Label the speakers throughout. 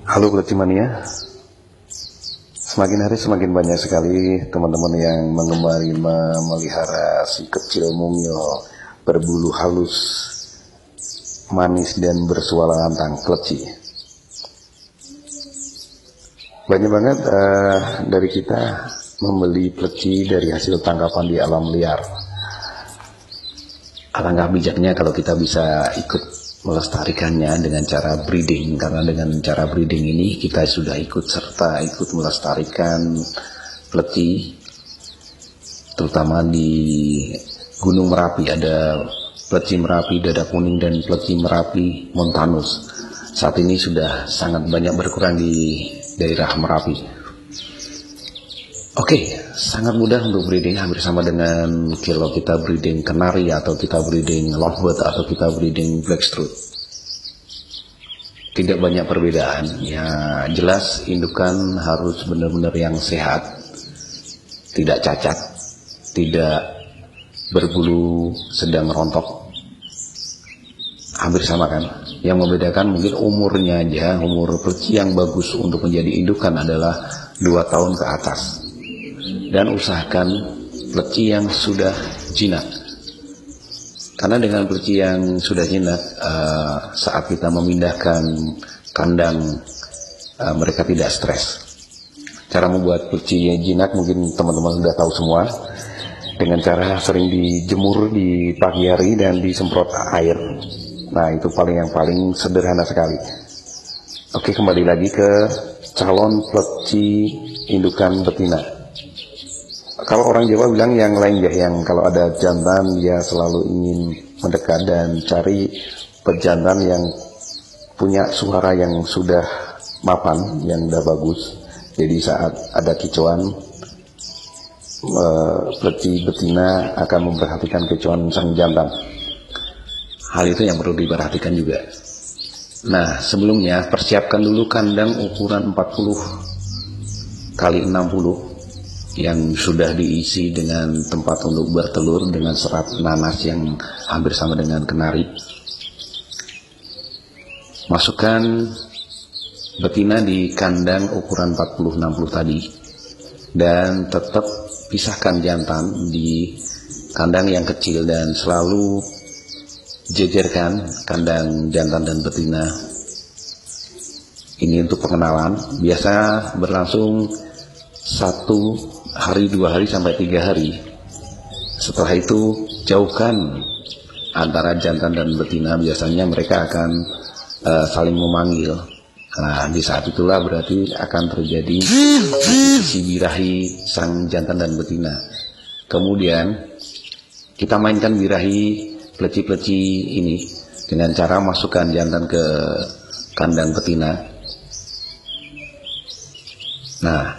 Speaker 1: Halo Peleci Mania, semakin hari semakin banyak sekali teman-teman yang mengemari memelihara si kecil mungil berbulu halus, manis dan bersuara lantang, Peleci. Banyak banget dari kita membeli Peleci dari hasil tangkapan di alam liar. Alangkah bijaknya kalau kita bisa ikut melestarikannya dengan cara breeding, karena dengan cara breeding ini kita sudah ikut melestarikan Peleci, terutama di Gunung Merapi. Ada Peleci Merapi Dada Kuning dan Peleci Merapi Montanus. Saat ini sudah sangat banyak berkurang di daerah Merapi. Oke, sangat mudah untuk breeding, hampir sama dengan kalau kita breeding kenari atau kita breeding lovebird atau kita breeding blackthroat. Tidak banyak perbedaan. Ya, jelas indukan harus benar-benar yang sehat, tidak cacat, tidak berbulu sedang rontok. Hampir sama kan? Yang membedakan mungkin umurnya aja. Umur Peleci yang bagus untuk menjadi indukan adalah 2 tahun ke atas. Dan usahakan Peleci yang sudah jinak, karena dengan Peleci yang sudah jinak, saat kita memindahkan kandang, mereka tidak stres. Cara membuat Peleci yang jinak mungkin teman-teman sudah tahu semua, dengan cara sering dijemur di pagi hari dan disemprot air. Nah, itu yang paling sederhana sekali. Oke, kembali lagi ke calon Peleci indukan betina. Kalau orang Jawa bilang yang lain ya, yang kalau ada jantan dia selalu ingin mendekat dan cari pejantan yang punya suara yang sudah mapan, yang udah bagus. Jadi saat ada kicauan, Peleci betina akan memperhatikan kicauan sang jantan. Hal itu yang perlu diperhatikan juga. Nah, sebelumnya persiapkan dulu kandang ukuran 40 kali 60 yang sudah diisi dengan tempat untuk bertelur dengan serat nanas yang hampir sama dengan kenari. Masukkan betina di kandang ukuran 40-60 tadi, dan tetap pisahkan jantan di kandang yang kecil dan selalu jejerkan kandang jantan dan betina. Ini untuk pengenalan, biasa berlangsung 1 hari, 2 hari sampai 3 hari. Setelah itu jauhkan antara jantan dan betina, biasanya mereka akan saling memanggil. Nah, di saat itulah berarti akan terjadi si birahi sang jantan dan betina. Kemudian kita mainkan birahi Peleci-Peleci ini dengan cara masukkan jantan ke kandang betina. Nah,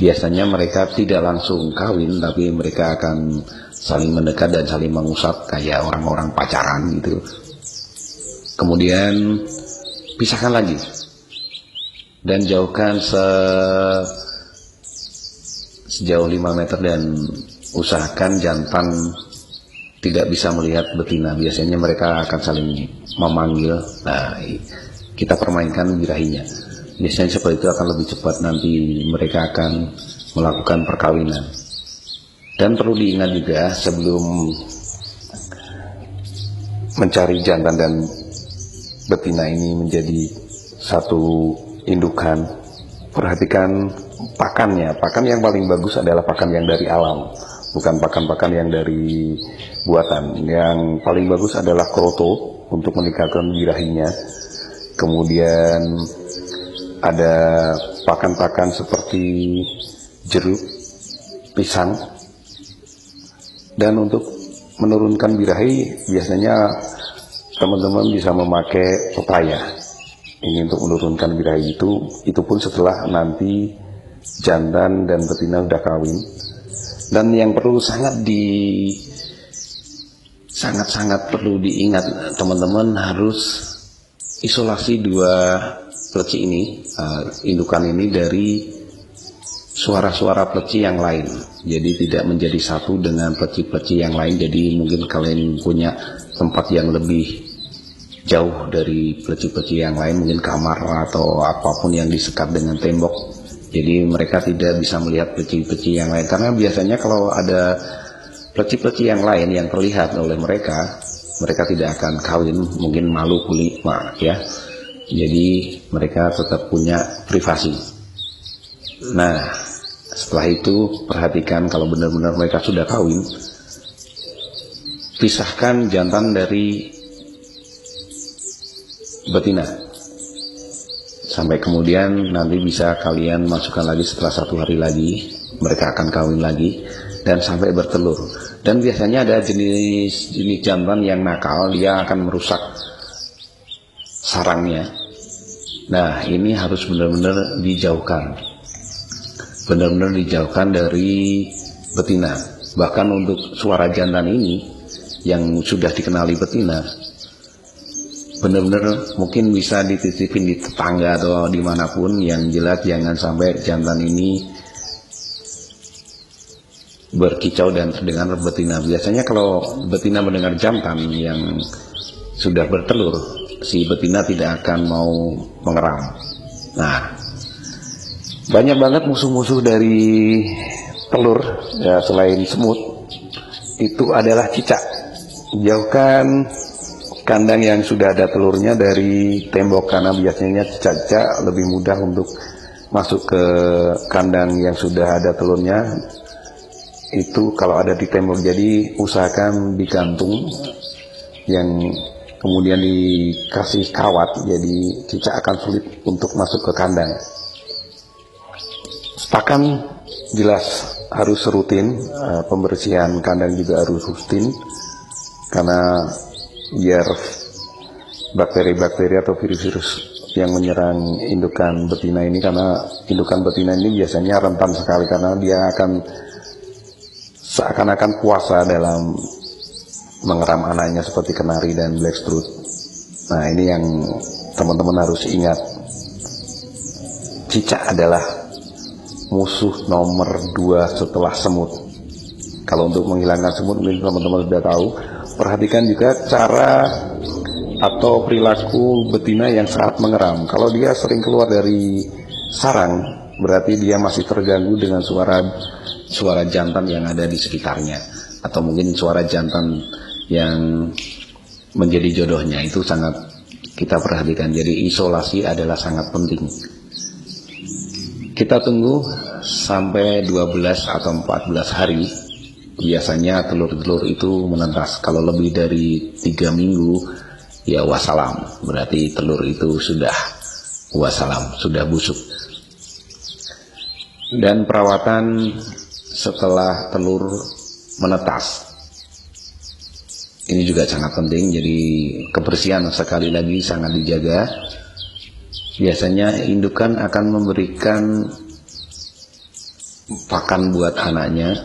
Speaker 1: biasanya mereka tidak langsung kawin, tapi mereka akan saling mendekat dan saling mengusap kayak orang-orang pacaran gitu. Kemudian pisahkan lagi dan jauhkan sejauh 5 meter dan usahakan jantan tidak bisa melihat betina. Biasanya mereka akan saling memanggil. Nah, kita permainkan birahinya. Biasanya seperti itu akan lebih cepat, nanti mereka akan melakukan perkawinan. Dan perlu diingat juga, sebelum mencari jantan dan betina ini menjadi satu indukan, perhatikan pakannya. Pakan yang paling bagus adalah pakan yang dari alam, bukan pakan-pakan yang dari buatan. Yang paling bagus adalah kroto untuk meningkatkan birahinya. Kemudian ada pakan-pakan seperti jeruk, pisang. Dan untuk menurunkan birahi biasanya teman-teman bisa memakai pepaya. Ini untuk menurunkan birahi itu pun setelah nanti jantan dan betina sudah kawin. Dan yang perlu sangat perlu diingat teman-teman, harus isolasi 2 Peleci ini, indukan ini, dari suara-suara Peleci yang lain. Jadi tidak menjadi satu dengan Peleci-Peleci yang lain. Jadi mungkin kalian punya tempat yang lebih jauh dari pleci-pleci yang lain, mungkin kamar atau apapun yang disekat dengan tembok. Jadi mereka tidak bisa melihat pleci-pleci yang lain, karena biasanya kalau ada pleci-pleci yang lain yang terlihat oleh mereka tidak akan kawin, mungkin malu kuli, ya. Jadi mereka tetap punya privasi. Nah, setelah itu perhatikan kalau benar-benar mereka sudah kawin, pisahkan jantan dari betina. Sampai kemudian nanti bisa kalian masukkan lagi setelah 1 hari lagi, mereka akan kawin lagi dan sampai bertelur. Dan biasanya ada jenis jantan yang nakal, dia akan merusak sarangnya. Nah, ini harus benar-benar dijauhkan. Benar-benar dijauhkan dari betina. Bahkan untuk suara jantan ini yang sudah dikenali betina, benar-benar mungkin bisa dititipin di tetangga atau dimanapun, yang jelas jangan sampai jantan ini berkicau dan terdengar betina. Biasanya kalau betina mendengar jantan yang sudah bertelur, si betina tidak akan mau mengeram. Nah, banyak banget musuh-musuh dari telur, ya, selain semut, itu adalah cicak. Jauhkan kandang yang sudah ada telurnya dari tembok, karena biasanya cicak-cicak lebih mudah untuk masuk ke kandang yang sudah ada telurnya. Itu kalau ada di tembok. Jadi usahakan digantung, yang kemudian dikasih kawat, jadi cicak akan sulit untuk masuk ke kandang. Pakan jelas harus rutin, pembersihan kandang juga harus rutin, karena biar bakteri-bakteri atau virus-virus yang menyerang indukan betina ini, karena indukan betina ini biasanya rentan sekali, karena dia akan seakan-akan puasa dalam mengeram anaknya seperti kenari dan blackstrut. Nah, ini yang teman-teman harus ingat. Cicak adalah musuh nomor 2 setelah semut. Kalau untuk menghilangkan semut, mungkin teman-teman sudah tahu. Perhatikan juga cara atau perilaku betina yang saat mengeram. Kalau dia sering keluar dari sarang, berarti dia masih terganggu dengan suara jantan yang ada di sekitarnya, atau mungkin suara jantan yang menjadi jodohnya. Itu sangat kita perhatikan. Jadi isolasi adalah sangat penting. Kita tunggu sampai 12 atau 14 hari. Biasanya telur-telur itu menetas. Kalau lebih dari 3 minggu, ya wassalam, berarti telur itu sudah wassalam, sudah busuk. Dan perawatan setelah telur menetas ini juga sangat penting. Jadi kebersihan sekali lagi sangat dijaga. Biasanya indukan akan memberikan pakan buat anaknya,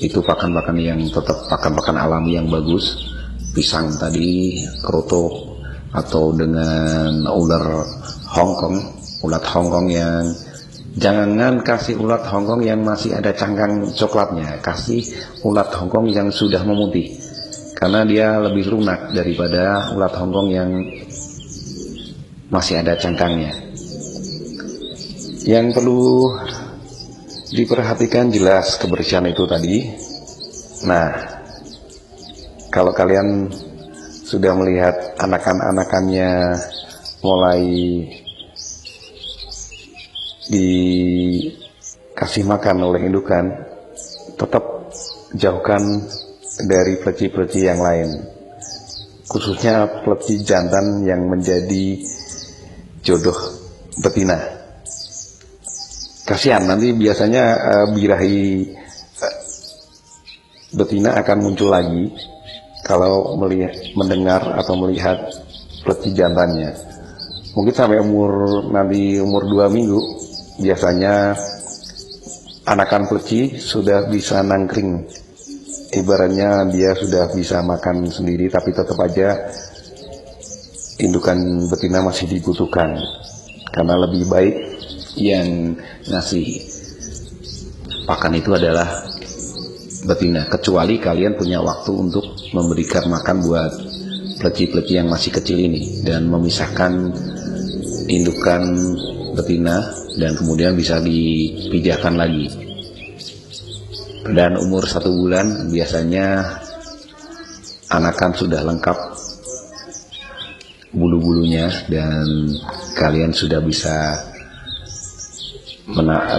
Speaker 1: itu pakan-pakan yang tetap pakan-pakan alami yang bagus, pisang tadi, kroto, atau dengan ulat Hongkong yang jangan kasih ulat Hongkong yang masih ada cangkang coklatnya, kasih ulat Hongkong yang sudah memutih, karena dia lebih lunak daripada ulat Hongkong yang masih ada cangkangnya. Yang perlu diperhatikan jelas kebersihan itu tadi. Nah, kalau kalian sudah melihat anakan-anakannya mulai dikasih makan oleh indukan, tetap jauhkan dari pleci-pleci yang lain, khususnya pleci jantan yang menjadi jodoh betina. Kasihan, nanti biasanya birahi betina akan muncul lagi kalau mendengar atau melihat pleci jantannya. Mungkin sampai umur 2 minggu, biasanya anakan pleci sudah bisa nangkring. Ibaratnya dia sudah bisa makan sendiri, tapi tetap aja indukan betina masih dibutuhkan, karena lebih baik yang ngasih pakan itu adalah betina, kecuali kalian punya waktu untuk memberikan makan buat pleci-pleci yang masih kecil ini dan memisahkan indukan betina dan kemudian bisa dipijahkan lagi. Dan umur 1 bulan biasanya anakan sudah lengkap bulu-bulunya dan kalian sudah bisa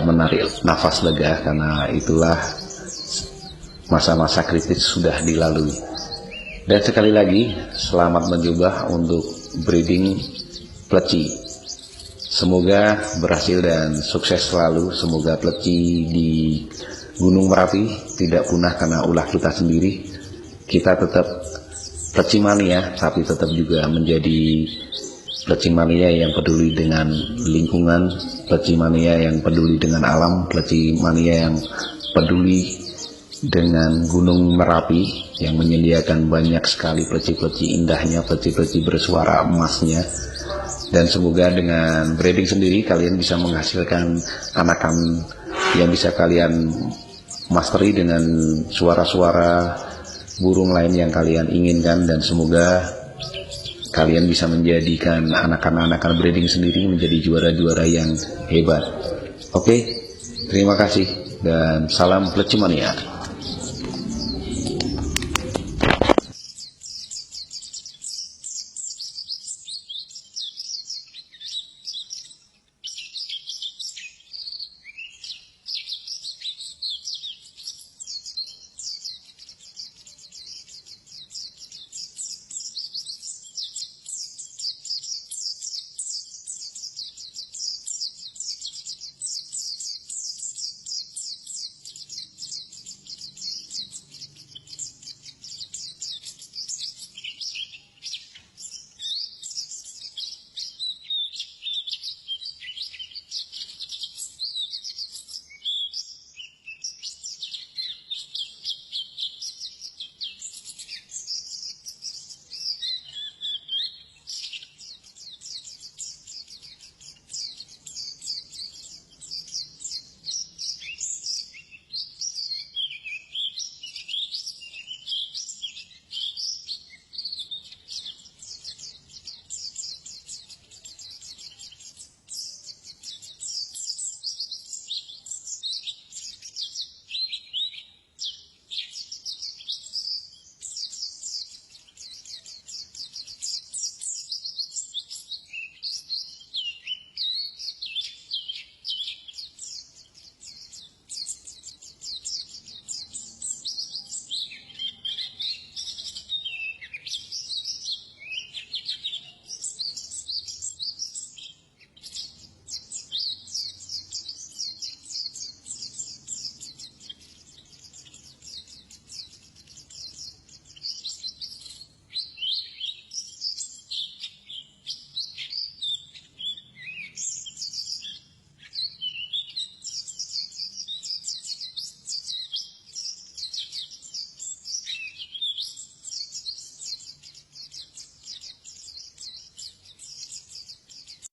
Speaker 1: menarik nafas lega karena itulah masa-masa kritis sudah dilalui. Dan sekali lagi selamat mencoba untuk breeding pleci. Semoga berhasil dan sukses selalu. Semoga pleci di Gunung Merapi tidak punah karena ulah kita sendiri. Kita tetap pleci mania, tapi tetap juga menjadi pleci mania yang peduli dengan lingkungan, pleci mania yang peduli dengan alam, pleci mania yang peduli dengan Gunung Merapi yang menyediakan banyak sekali pleci-pleci indahnya, pleci-pleci bersuara emasnya. Dan semoga dengan breeding sendiri kalian bisa menghasilkan anakan yang bisa kalian mastery dengan suara-suara burung lain yang kalian inginkan, dan semoga kalian bisa menjadikan anakan-anakan breeding sendiri menjadi juara-juara yang hebat. Oke, terima kasih dan salam pleci mania.